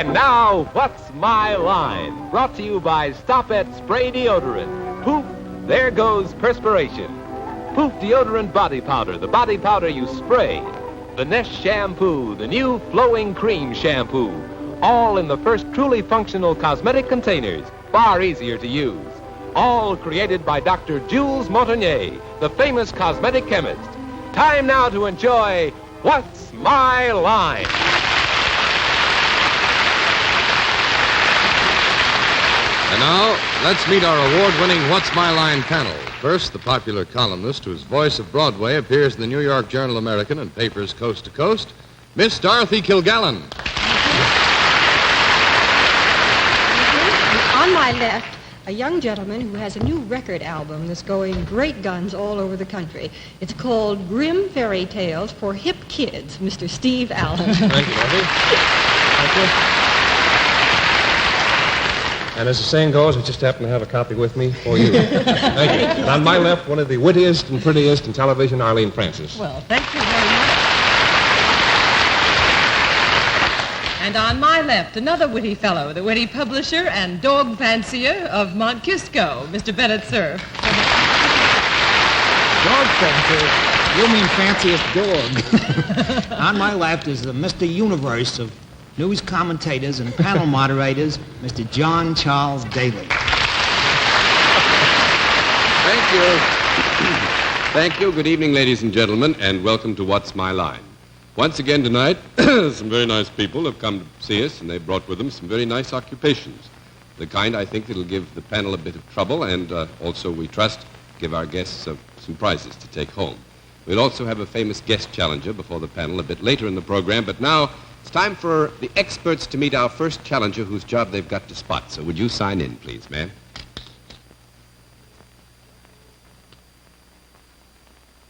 And now, What's My Line? Brought to you by Stop-It Spray Deodorant. Poof, there goes perspiration. Poof Deodorant Body Powder, the body powder you spray. The Nest Shampoo, the new flowing cream shampoo. All in the first truly functional cosmetic containers, far easier to use. All created by Dr. Jules Montagnier, the famous cosmetic chemist. Time now to enjoy What's My Line? And now, let's meet our award-winning What's My Line panel. First, the popular columnist whose voice of Broadway appears in the New York Journal-American and papers coast to coast, Miss Dorothy Kilgallen. On my left, a young gentleman who has a new record album that's going great guns all over the country. It's called Grim Fairy Tales for Hip Kids, Mr. Steve Allen. Thank you, Dorothy. Thank you. And as the saying goes, I just happen to have a copy with me for you. Thank you. And on my left, one of the wittiest and prettiest in television, Arlene Francis. Well, thank you very much. And on my left, another witty fellow, the witty publisher and dog fancier of Mont Kisco, Mr. Bennett Cerf. Dog fancier? You mean fanciest dog. On my left is the Mr. Universe of news commentators and panel moderators, Mr. John Charles Daly. Thank you. Thank you. Good evening, ladies and gentlemen, and welcome to What's My Line. Once again tonight, some very nice people have come to see us, and they've brought with them some very nice occupations. The kind, I think, that'll give the panel a bit of trouble, and also, we trust, give our guests some prizes to take home. We'll also have a famous guest challenger before the panel a bit later in the program, but now it's time for the experts to meet our first challenger whose job they've got to spot. So would you sign in, please, ma'am?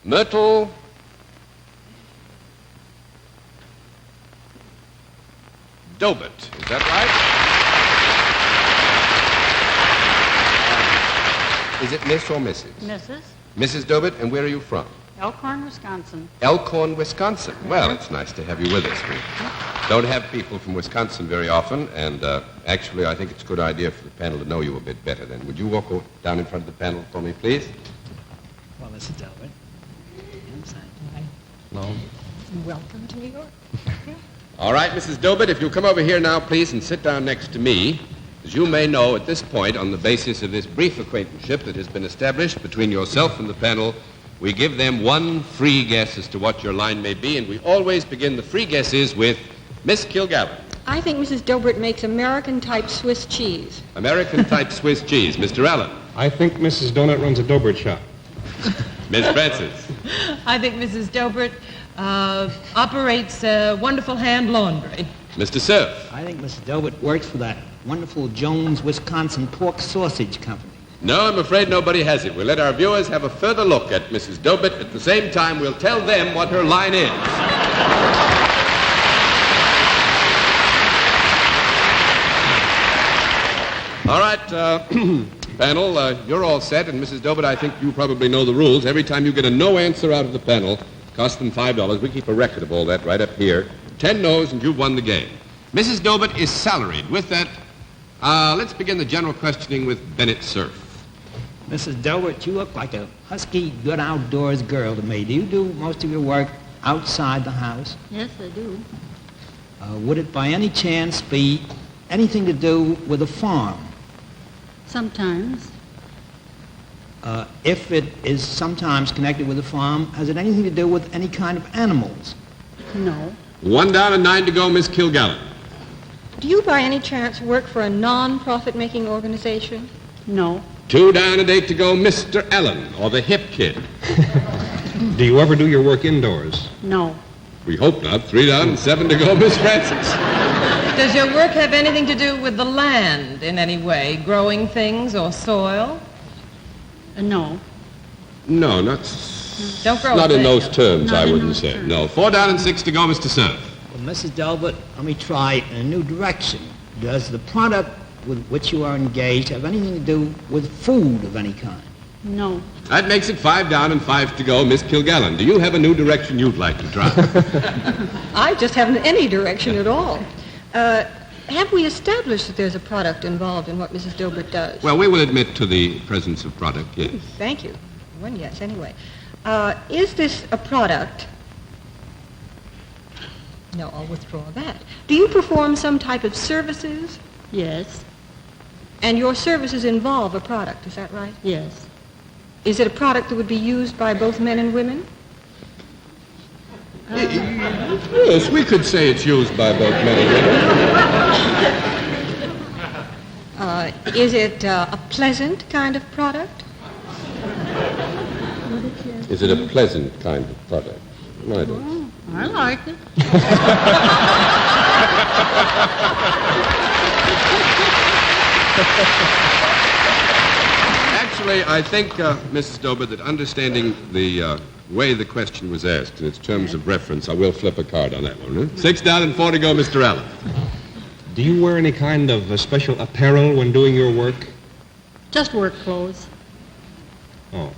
Myrtle Dobit. Is that right? Is it Miss or Mrs.? Mrs. Mrs. Dobit, and where are you from? Elkhorn, Wisconsin. Elkhorn, Wisconsin. Well, it's nice to have you with us. We don't have people from Wisconsin very often, and actually, I think it's a good idea for the panel to know you a bit better then. Would you walk down in front of the panel for me, please? Well, Mrs. Delbert. No. Welcome to New York. All right, Mrs. Dobit, if you'll come over here now, please, and sit down next to me. As you may know, at this point, on the basis of this brief acquaintanceship that has been established between yourself and the panel, we give them one free guess as to what your line may be, and we always begin the free guesses with Miss Kilgallen. I think Mrs. Dobert makes American-type Swiss cheese. American-type Swiss cheese. Mr. Allen. I think Mrs. Donut runs a Dobert shop. Miss Francis. I think Mrs. Dobert operates wonderful hand laundry. Mr. Cerf. I think Mrs. Delbert works for that wonderful Jones, Wisconsin pork sausage company. No, I'm afraid nobody has it. We'll let our viewers have a further look at Mrs. Dobit. At the same time, we'll tell them what her line is. All right, panel, you're all set, and Mrs. Dobit, I think you probably know the rules. Every time you get a no answer out of the panel, cost them $5. We keep a record of all that right up here. 10 no's, and you've won the game. Mrs. Dobit is salaried. With that, let's begin the general questioning with Bennett Cerf. Mrs. Delbert, you look like a husky, good outdoors girl to me. Do you do most of your work outside the house? Yes, I do. Would it by any chance be anything to do with a farm? Sometimes. If it is sometimes connected with a farm, has it anything to do with any kind of animals? No. 1 down and 9 to go, Miss Kilgallen. Do you by any chance work for a non-profit-making organization? No. 2 down and 8 to go, Mr. Allen, or the hip kid. Do you ever do your work indoors? No. We hope not. 3 down and 7 to go, Miss Francis. Does your work have anything to do with the land in any way, growing things or soil? No. No, not in those terms, I wouldn't say. No. 4 down and 6 to go, Mr. Cerf. Well, Mrs. Delbert, let me try in a new direction. Does the product with which you are engaged have anything to do with food of any kind? No. That makes it 5 down and 5 to go, Miss Kilgallen. Do you have a new direction you'd like to try? I just haven't any direction at all. Have we established that there's a product involved in what Mrs. Dobert does? Well, we will admit to the presence of product, yes. Thank you. One yes, anyway. Is this a product? No, I'll withdraw that. Do you perform some type of services? Yes. And your services involve a product, is that right? Yes. Is it a product that would be used by both men and women? Yes, we could say it's used by both men and women. Is it a pleasant kind of product? Is it a pleasant kind of product? No, I don't. Oh, I like it. Actually, I think, Mrs. Dobert, that understanding the way the question was asked in its terms of reference, I will flip a card on that one. Huh? 6 down and 4 to go, Mr. Allen. Do you wear any kind of special apparel when doing your work? Just work clothes. Oh.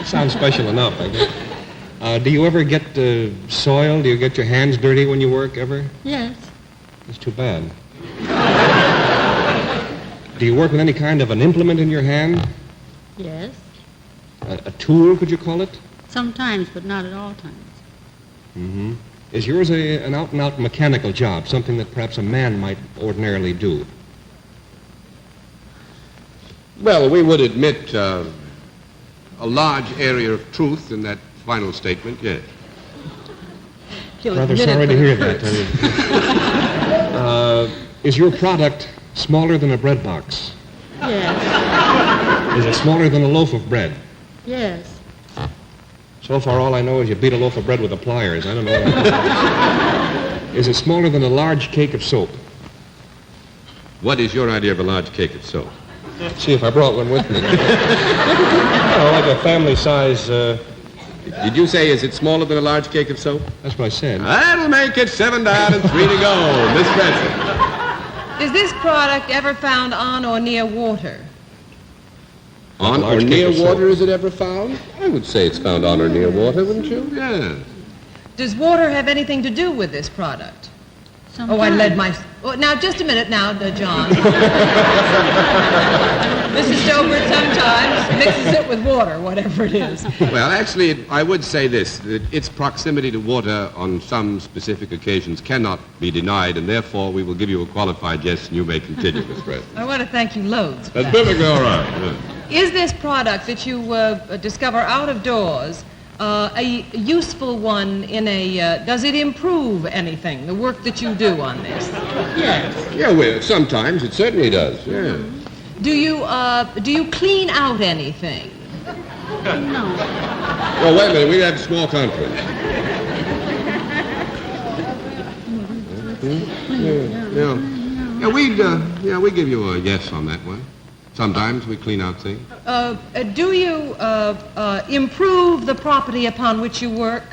Sounds special enough, I guess. Do you ever get soiled? Do you get your hands dirty when you work, ever? Yes. That's too bad. Do you work with any kind of an implement in your hand? Yes. A tool, could you call it? Sometimes, but not at all times. Mm-hmm. Is yours an out-and-out mechanical job, something that perhaps a man might ordinarily do? Well, we would admit a large area of truth in that final statement, yes. Rather sorry to hear that. Is your product smaller than a bread box? Yes. Is it smaller than a loaf of bread? Yes. So far, all I know is you beat a loaf of bread with the pliers. I don't know. Is it smaller than a large cake of soap? What is your idea of a large cake of soap? See if I brought one with me. Oh, like a family size. Did you say, is it smaller than a large cake of soap? That's what I said. That'll make it 7 down and 3 to go. Miss Cranston. Is this product ever found on or near water? On or near water is it ever found? I would say it's found on or near water, wouldn't you? Yeah. Does water have anything to do with this product? Sometimes. Oh, I led my... Oh, now, just a minute now, John. Mrs. Dobert sometimes mixes it with water, whatever it is. Well, actually, I would say this, that its proximity to water on some specific occasions cannot be denied, and therefore we will give you a qualified yes, and you may continue, Miss President. I want to thank you loads for That's that. perfectly all right. Yeah. Is this product that you discover out of doors a useful one in a... does it improve anything, the work that you do on this? Yes. Yeah, well, sometimes it certainly does, yeah. Do you clean out anything? No. Well, wait a minute, we have a small conference. Yeah, we give you a yes on that one. Sometimes we clean out things. Do you improve the property upon which you work?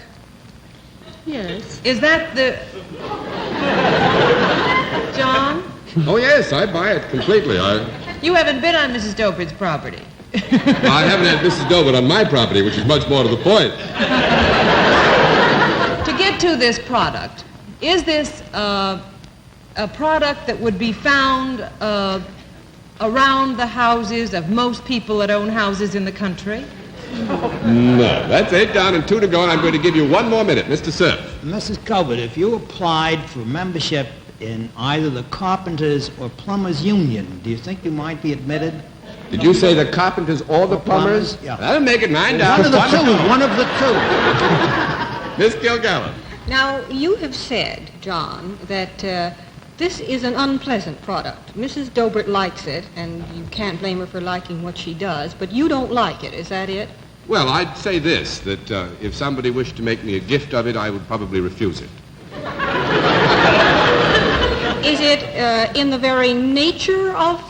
Yes. Is that the... John? Oh, yes, I buy it completely. You haven't been on Mrs. Dobert's property. Well, I haven't had Mrs. Dobert on my property, which is much more to the point. To get to this product, is this a product that would be found around the houses of most people that own houses in the country? No, that's 8 down and 2 to go, and I'm going to give you 1 more minute. Mr. Cerf. Mrs. Colbert, if you applied for membership in either the Carpenters or Plumbers Union, do you think you might be admitted? Did you say the carpenters or the plumbers? Yeah. That'll make it 9 down. One of the two, one of the two. Miss Gilgallen. Now, you have said, John, that this is an unpleasant product. Mrs. Dobert likes it, and you can't blame her for liking what she does, but you don't like it. Is that it? Well, I'd say this, that if somebody wished to make me a gift of it, I would probably refuse it. Is it in the very nature of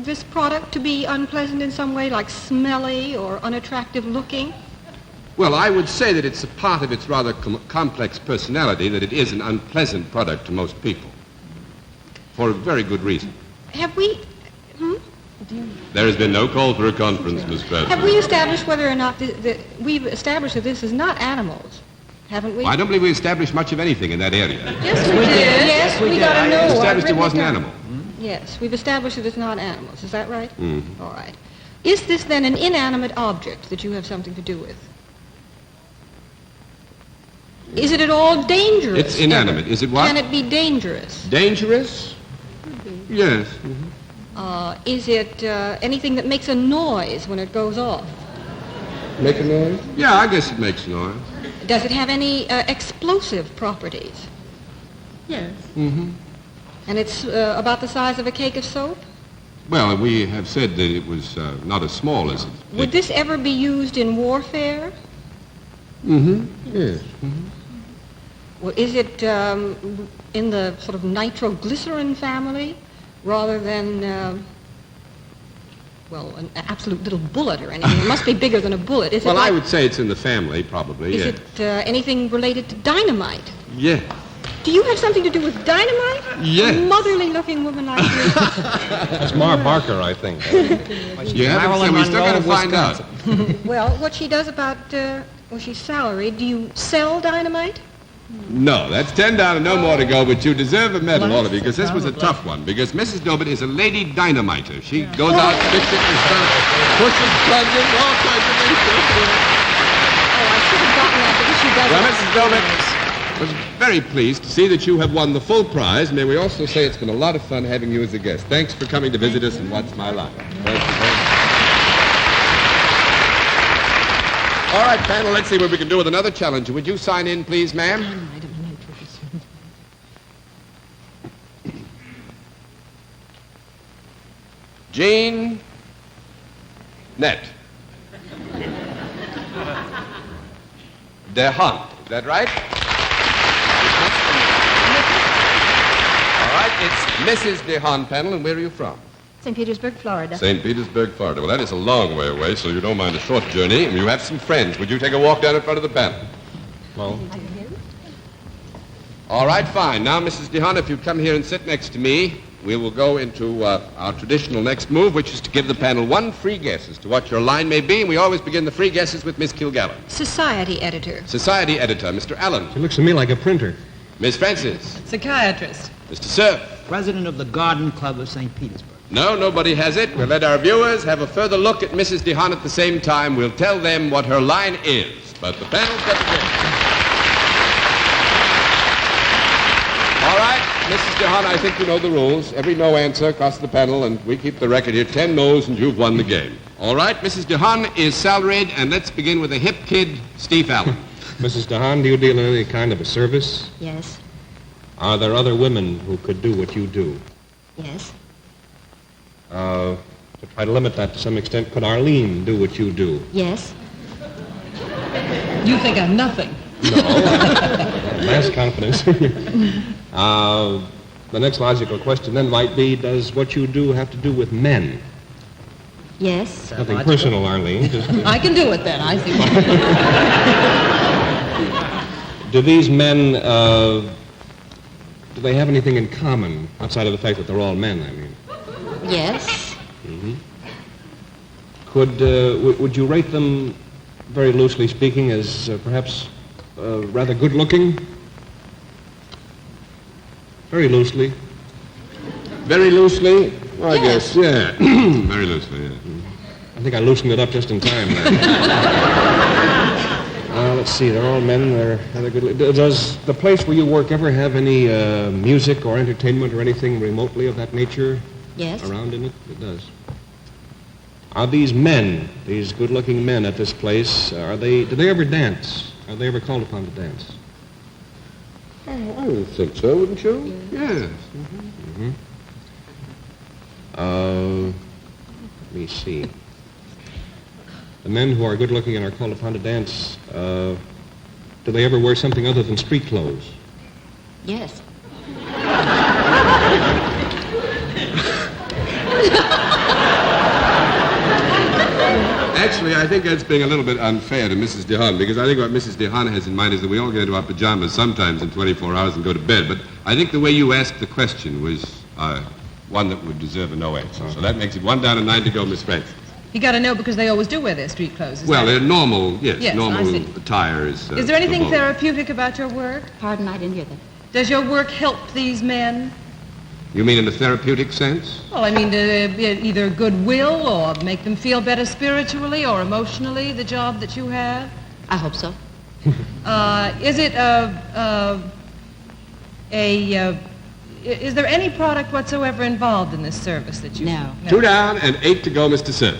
this product to be unpleasant in some way, like smelly or unattractive looking? Well, I would say that it's a part of its rather complex personality that it is an unpleasant product to most people. For a very good reason. Have we... There has been no call for a conference, Miss President. Have we established whether or not... we've established that this is not animals. haven't we? Well, I don't believe we established much of anything in that area. Yes, we did. Yes, we got to know. We established it I've wasn't written it animal. down. Yes, we've established that it's not animals. Is that right? Mm-hmm. All right. Is this then an inanimate object that you have something to do with? Is it at all dangerous? It's inanimate. ever? Is it what? Can it be dangerous? Dangerous? Yes. Is it anything that makes a noise when it goes off? Make a noise? Yeah, I guess it makes noise. Does it have any explosive properties? Yes. Mm-hmm. And it's about the size of a cake of soap? Well, we have said that it was not as small as it. Would this ever be used in warfare? Mm-hmm. Yes. Mm-hmm. Well, is it in the sort of nitroglycerin family rather than, an absolute little bullet or anything? It must be bigger than a bullet. Is Well, it like, I would say it's in the family, probably, Is yes. it anything related to dynamite? Yes. Do you have something to do with dynamite? Yes. A motherly-looking woman like you. That's Ma Barker, I think. You haven't said, we still got to find out. Well, what she does about, she's salaried. Do you sell dynamite? No, that's 10 down and no more to go, but you deserve a medal, all of you, because this was a tough one, because Mrs. Dobit is a lady dynamiter. She goes out, fixes and stuff, pushes, plunges, all kinds of things. Oh, I should have gotten that because she does Well, it. Mrs. Dobit, was very pleased to see that you have won the full prize. May we also say it's been a lot of fun having you as a guest. Thanks for coming to visit us in What's My Line. Thank you very much. All right, panel, let's see what we can do with another challenger. Would you sign in, please, ma'am? Jean Net. DeHunt. Is that right? All right, it's Mrs. DeHunt, panel, and where are you from? St. Petersburg, Florida. St. Petersburg, Florida. Well, that is a long way away, so you don't mind a short journey, and you have some friends. Would you take a walk down in front of the panel? Well, All right, fine. Now, Mrs. DeHunt, if you'd come here and sit next to me, we will go into our traditional next move, which is to give the panel one free guess as to what your line may be, and we always begin the free guesses with Miss Kilgallen. Society editor. Society editor, Mr. Allen. she looks to me like a printer. Miss Francis. Psychiatrist. Mr. Cerf. President of the Garden Club of St. Petersburg. No, nobody has it. We'll let our viewers have a further look at Mrs. DeHunt at the same time. We'll tell them what her line is. But the panel's got to guess. All right, Mrs. DeHunt, I think you know the rules. Every no answer across the panel, and we keep the record here. 10 no's, and you've won the game. All right, Mrs. DeHunt is salaried, and let's begin with a hip kid, Steve Allen. Mrs. DeHaan, do you deal in any kind of a service? Yes. Are there other women who could do what you do? Yes. To try to limit that to some extent, could Arlene do what you do? Yes. You think I'm nothing. Mass confidence. The next logical question then might be, does what you do have to do with men? Yes. Nothing personal, Arlene. Just, I can do it then, I see. do these men, do they have anything in common outside of the fact that they're all men, I mean? Yes. Would you rate them, very loosely speaking, as perhaps rather good-looking? Very loosely. Very loosely? Well, I Yes. guess, yeah. Very loosely, yeah. I think I loosened it up just in time there. Let's see, they're all men, they're rather good. Does the place where you work ever have any music or entertainment or anything remotely of that nature Yes. around in it? It does. Are these men, these good-looking men at this place, do they ever dance? Are they ever called upon to dance? Oh, I would think so, wouldn't you? Yes. Let me see. The men who are good-looking and are called upon to dance, do they ever wear something other than street clothes? Yes. Actually, I think that's being a little bit unfair to Mrs. DeHaan, because I think what Mrs. DeHaan has in mind is that we all get into our pajamas sometimes in 24 hours and go to bed. But I think the way you asked the question was one that would deserve a no answer. So that makes it 1 down and 9 to go, Miss Francis. You got to know because they always do wear their street clothes. Well, they're normal, yes, Yes, I normal see. attire is... Is there anything the vogue. therapeutic about your work? Pardon, I didn't hear that. Does your work help these men? You mean in a therapeutic sense? Well, I mean, either goodwill or make them feel better spiritually or emotionally, the job that you have? I hope so. Is it is there any product whatsoever involved in this service that you... No. 2 down and 8 to go, Mr. Cerf.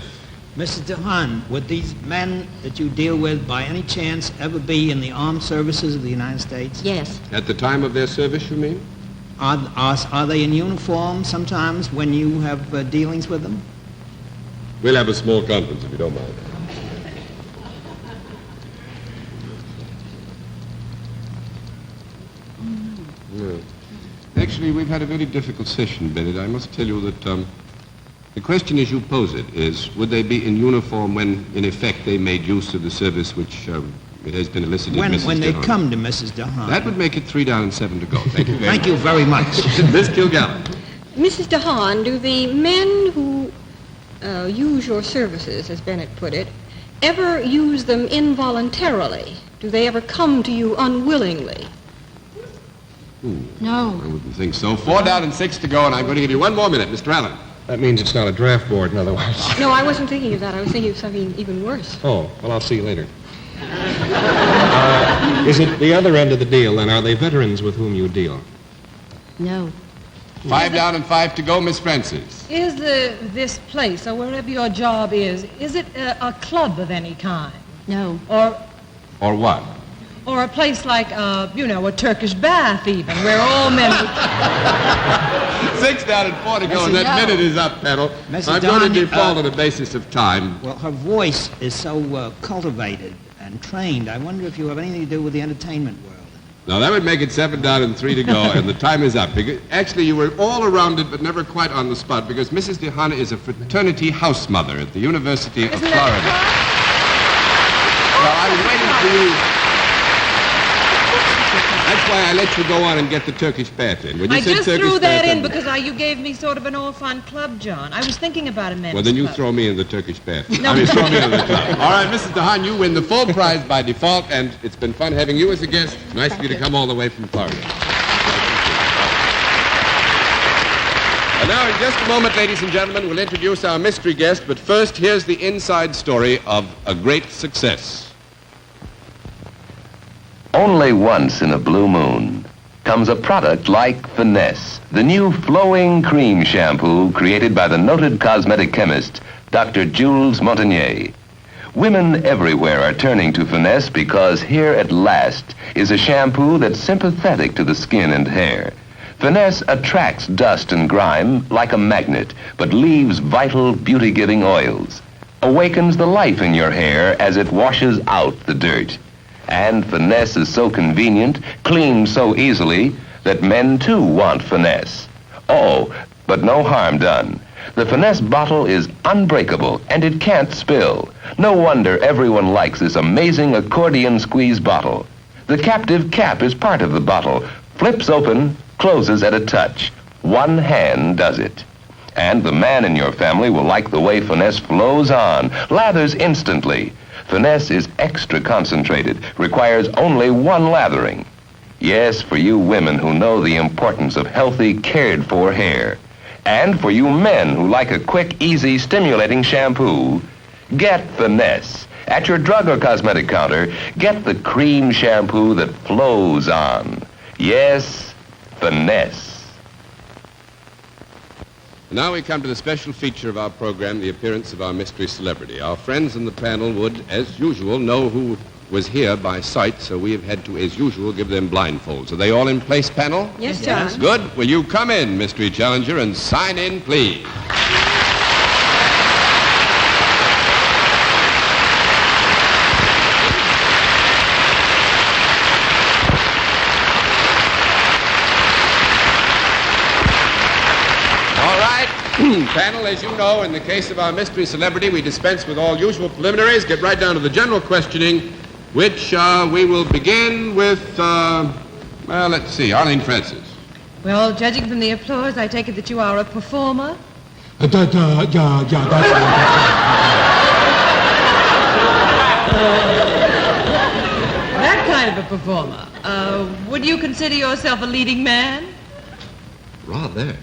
Mrs. DeHaan, would these men that you deal with by any chance ever be in the armed services of the United States? Yes. At the time of their service, you mean? Are they in uniform sometimes when you have dealings with them? We'll have a small conference, if you don't mind. Yeah. Actually, we've had a very difficult session, Bennett. I must tell you that the question as you pose it is, would they be in uniform when, in effect, they made use of the service which it has been elicited, Mrs. When they DeHaan? come to Mrs. DeHaan. That would make it 3 down and 7 to go. Thank you very Thank you very much. Miss Kilgallen. Mrs. DeHaan, do the men who use your services, as Bennett put it, ever use them involuntarily? Do they ever come to you unwillingly? No. I wouldn't think so. 4 down and 6 to go, and I'm going to give you 1 more minute, Mr. Allen. That means it's not a draft board, in other words. No, I wasn't thinking of that. I was thinking of something even worse. Oh, well, I'll see you later. Is it the other end of the deal, then? Are they veterans with whom you deal? No. 5 down and 5 to go, Miss Francis. Is this place, or wherever your job is it a club of any kind? No. Or what? Or a place like, a Turkish bath even, where all men... 6 down and 4 to go, and that No. minute is up, panel. Mrs. I'm going to Don, default on the basis of time. Well, her voice is so cultivated and trained. I wonder if you have anything to do with the entertainment world. Now, that would make it 7 down and 3 to go, and the time is up. Because, actually, you were all around it, but never quite on the spot, because Mrs. DeHaan is a fraternity house mother at the University of Florida. Well, I was waiting for you. That's why I let you go on and get the Turkish bath in. When you I said just Turkish threw that bath in because you gave me sort of an all-fun club, John. I was thinking about a men's Well, then you club. throw me in the Turkish bath. No. I mean, throw me in the club. All right, Mrs. DeHaan, you win the full prize by default, and it's been fun having you as a guest. Nice of you to come all the way from Florida. And now, in just a moment, ladies and gentlemen, we'll introduce our mystery guest, but first, here's the inside story of a great success. Only once in a blue moon comes a product like Finesse, the new flowing cream shampoo created by the noted cosmetic chemist, Dr. Jules Montagnier. Women everywhere are turning to Finesse because here at last is a shampoo that's sympathetic to the skin and hair. Finesse attracts dust and grime like a magnet, but leaves vital, beauty-giving oils. Awakens the life in your hair as it washes out the dirt. And Finesse is so convenient, cleans so easily, that men too want Finesse. Oh, but no harm done. The Finesse bottle is unbreakable and it can't spill. No wonder everyone likes this amazing accordion squeeze bottle. The captive cap is part of the bottle. Flips open, closes at a touch. One hand does it. And the man in your family will like the way Finesse flows on, lathers instantly. Finesse is extra concentrated, requires only one lathering. Yes, for you women who know the importance of healthy, cared-for hair. And for you men who like a quick, easy, stimulating shampoo, get Finesse. At your drug or cosmetic counter, get the cream shampoo that flows on. Yes, Finesse. Now we come to the special feature of our program, the appearance of our mystery celebrity. Our friends in the panel would, as usual, know who was here by sight, so we have had to, as usual, give them blindfolds. Are they all in place, panel? Yes, John. Good. Will you come in, mystery challenger, and sign in, please? Panel, as you know, in the case of our mystery celebrity, we dispense with all usual preliminaries, get right down to the general questioning, which we will begin with, let's see, Arlene Francis. Well, judging from the applause, I take it that you are a performer. Yeah, that's performer. Would you consider yourself a leading man? Rather.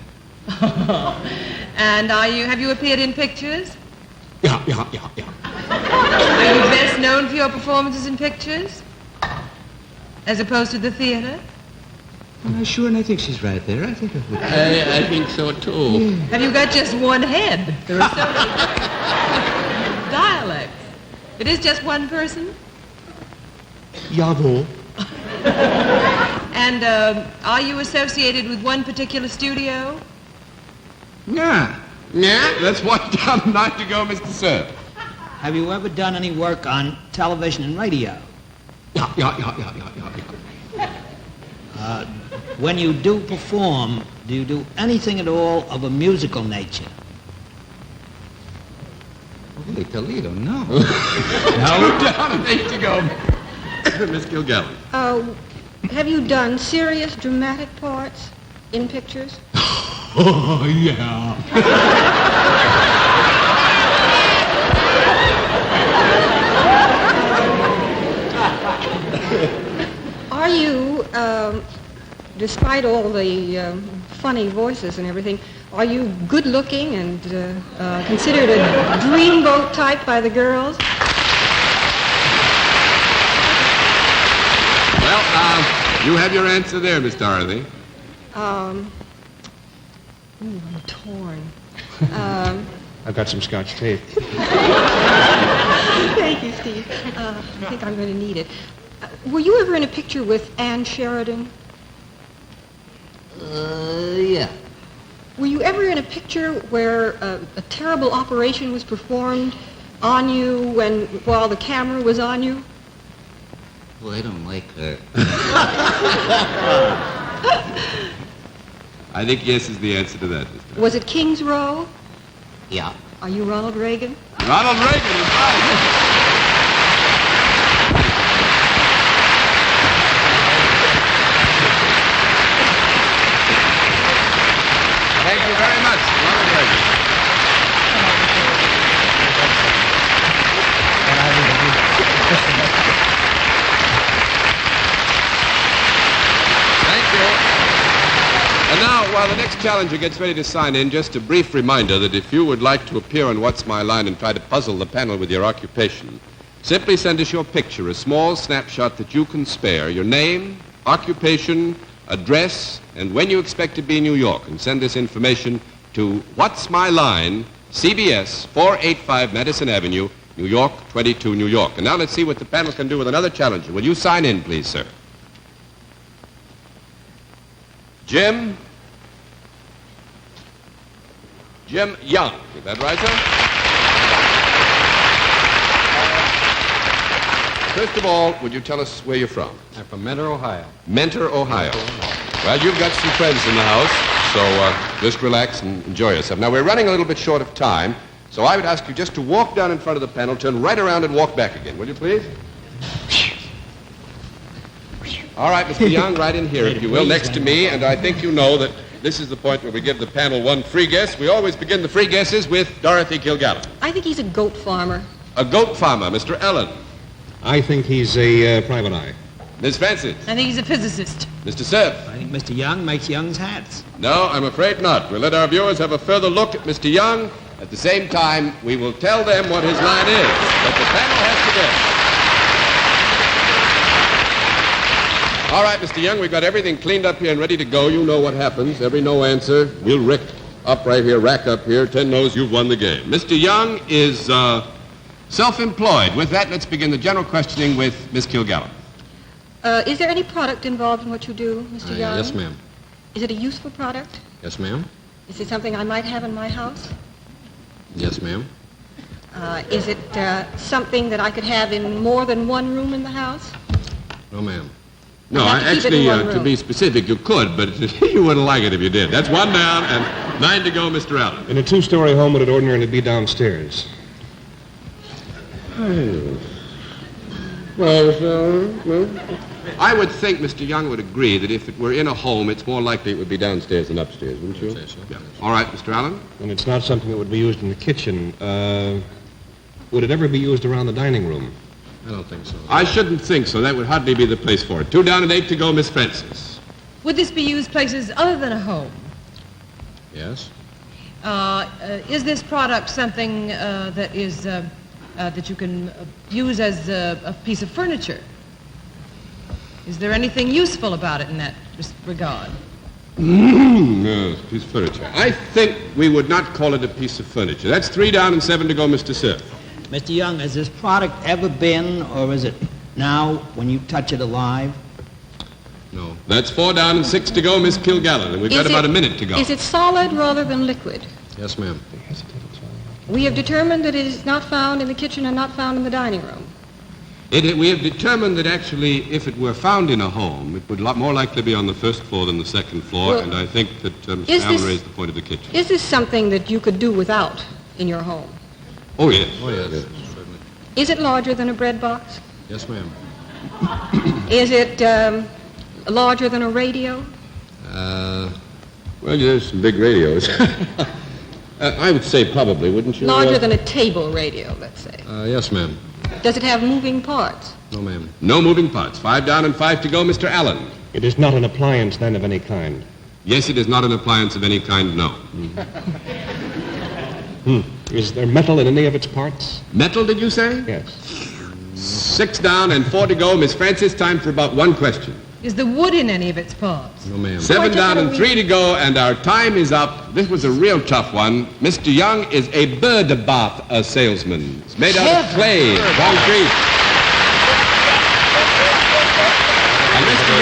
And have you appeared in pictures? Yeah. Are you best known for your performances in pictures? As opposed to the theater? I'm not sure, and I think she's right there. I think I think so, too. Have you got just one head? There are so many dialects. It is just one person? Jawohl. And are you associated with one particular studio? Yeah. Yeah, that's one down, 9 to go, Mr. Sir. Have you ever done any work on television and radio? Yeah. When you do perform, do you do anything at all of a musical nature? Holy Toledo, no. No? Down, 8 to go. Miss Kilgallen. Have you done serious dramatic parts in pictures? Oh, yeah. Are you, despite all the funny voices and everything, are you good-looking and considered a dreamboat type by the girls? Well, you have your answer there, Miss Dorothy. I'm torn. I've got some Scotch tape. Thank you, Steve. I think I'm going to need it. Were you ever in a picture with Ann Sheridan? Yeah. Were you ever in a picture where a terrible operation was performed on you while the camera was on you? Well, I don't like her. I think yes is the answer to that, Mr. Was it King's Row? Yeah. Are you Ronald Reagan? Ronald Reagan is right. Thank you very much, Ronald Reagan. Thank you. And now, while the next challenger gets ready to sign in, just a brief reminder that if you would like to appear on What's My Line and try to puzzle the panel with your occupation, simply send us your picture, a small snapshot that you can spare, your name, occupation, address, and when you expect to be in New York, and send this information to What's My Line, CBS, 485 Madison Avenue, New York, 22 New York. And now let's see what the panel can do with another challenger. Will you sign in, please, sir? Jim Young. Is that right, sir? First of all, would you tell us where you're from? I'm from Mentor, Ohio. Mentor, Ohio. Well, you've got some friends in the house, so just relax and enjoy yourself. Now, we're running a little bit short of time, so I would ask you just to walk down in front of the panel, turn right around and walk back again. Will you, please? All right, Mr. Young, right in here, if you will, next to me, and I think you know that this is the point where we give the panel one free guess. We always begin the free guesses with Dorothy Kilgallen. I think he's a goat farmer. A goat farmer, Mr. Ellen. I think he's a private eye. Ms. Francis. I think he's a physicist. Mr. Cerf. I think Mr. Young makes Young's hats. No, I'm afraid not. We'll let our viewers have a further look at Mr. Young. At the same time, we will tell them what his line is. But the panel has to guess. All right, Mr. Young, we've got everything cleaned up here and ready to go. You know what happens. Every no answer, we'll rack up right here, 10 no's, you've won the game. Mr. Young is self-employed. With that, let's begin the general questioning with Miss Kilgallen. Is there any product involved in what you do, Mr. Young? Yes, ma'am. Is it a useful product? Yes, ma'am. Is it something I might have in my house? Yes, ma'am. Is it something that I could have in more than one room in the house? No, ma'am. No, I'd have to keep it in one to room. be specific, you could, but you wouldn't like it if you did. That's one down and 9 to go, Mr. Allen. In a two-story home, would it ordinarily be downstairs? I would think Mr. Young would agree that if it were in a home, it's more likely it would be downstairs than upstairs, wouldn't you? I'd say so. Yeah. All right, Mr. Allen. And it's not something that would be used in the kitchen. Would it ever be used around the dining room? I don't think so. I shouldn't think so. That would hardly be the place for it. 2 down and 8 to go, Miss Francis. Would this be used places other than a home? Yes? Is this product something that you can use as a piece of furniture? Is there anything useful about it in that regard? No, piece of furniture. I think we would not call it a piece of furniture. That's 3 down and 7 to go, Mr. Sir. Mr. Young, has this product ever been, or is it now when you touch it alive? No. That's 4 down and 6 to go, Miss Kilgallen, and we've got about a minute to go. Is it solid rather than liquid? Yes, ma'am. We have determined that it is not found in the kitchen and not found in the dining room. We have determined that actually, if it were found in a home, it would more likely be on the first floor than the second floor, Well, and I think that Mr. Allen raised the point of the kitchen. Is this something that you could do without in your home? Oh, yes. Oh, yes. Certainly. Is it larger than a bread box? Yes, ma'am. Is it larger than a radio? Well, there's some big radios. I would say probably, wouldn't you? Larger than a table radio, let's say. Yes, ma'am. Does it have moving parts? No, ma'am. No moving parts. 5 down and 5 to go, Mr. Allen. It is not an appliance, then, of any kind. Yes, it is not an appliance of any kind, no. Is there metal in any of its parts? Metal, did you say? Yes. 6 down and 4 to go. Miss Francis, time for about 1 question. Is the wood in any of its parts? No, ma'am. 7 down and 3 to go, and our time is up. This was a real tough one. Mr. Young is a bird bath salesman. It's made out of clay, concrete. And Mr.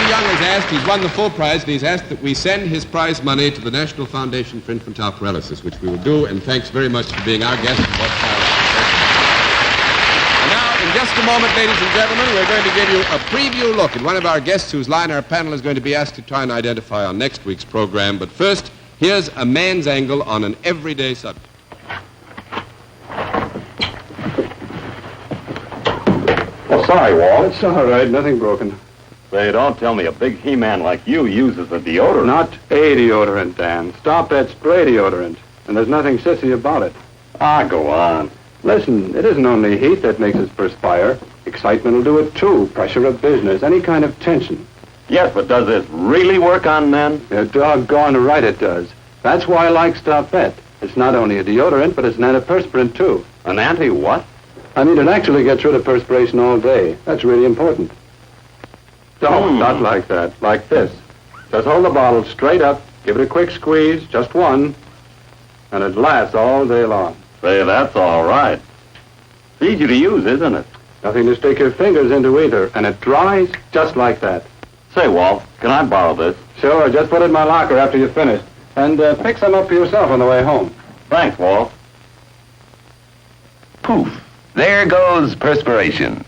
Young has asked, he's won the full prize, and he's asked that we send his prize money to the National Foundation for Infantile Paralysis, which we will do, and thanks very much for being our guest. In just a moment, ladies and gentlemen, we're going to give you a preview look at one of our guests whose line our panel is going to be asked to try and identify on next week's program. But first, here's a man's angle on an everyday subject. Well, sorry, Walt. It's all right. Nothing broken. Say, don't tell me a big He-Man like you uses a deodorant. Not a deodorant, Dan. Stop that spray deodorant. And there's nothing sissy about it. Ah, go on. Listen, it isn't only heat that makes us perspire. Excitement will do it, too. Pressure of business, any kind of tension. Yes, but does this really work on men? You're doggone right it does. That's why I like Stopette. It's not only a deodorant, but it's an antiperspirant, too. An anti-what? I mean, it actually gets rid of perspiration all day. That's really important. Don't, not like that. Like this. Just hold the bottle straight up, give it a quick squeeze, just one, and it lasts all day long. Say, that's all right. It's easy to use, isn't it? Nothing to stick your fingers into either, and it dries just like that. Say, Walt, can I borrow this? Sure, just put it in my locker after you're finished. And pick some up for yourself on the way home. Thanks, Walt. Poof. There goes perspiration.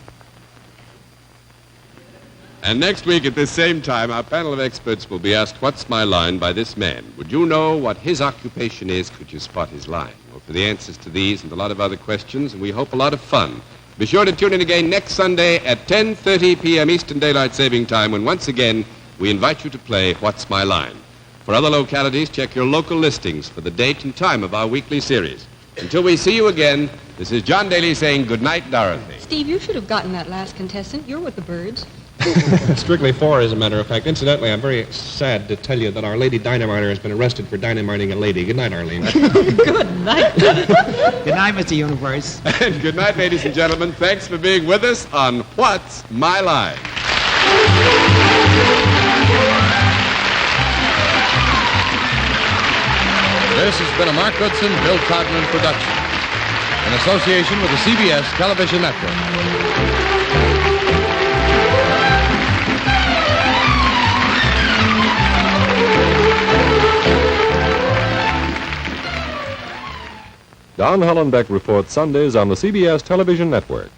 And next week at this same time, our panel of experts will be asked, what's my line by this man? Would you know what his occupation is? Could you spot his line? Well, for the answers to these and a lot of other questions, and we hope a lot of fun, be sure to tune in again next Sunday at 10:30 p.m. Eastern Daylight Saving Time, when once again we invite you to play What's My Line? For other localities, check your local listings for the date and time of our weekly series. Until we see you again, this is John Daly saying good night, Dorothy. Steve, you should have gotten that last contestant. You're with the birds. Strictly 4, as a matter of fact. Incidentally, I'm very sad to tell you that our lady dynamiter has been arrested for dynamiting a lady. Good night, Arlene. Good night. Good night, Mr. Universe. And good night, ladies and gentlemen. Thanks for being with us on What's My Line? This has been a Mark Goodson, Bill Codman production in association with the CBS Television Network. Don Hollenbeck reports Sundays on the CBS Television Network.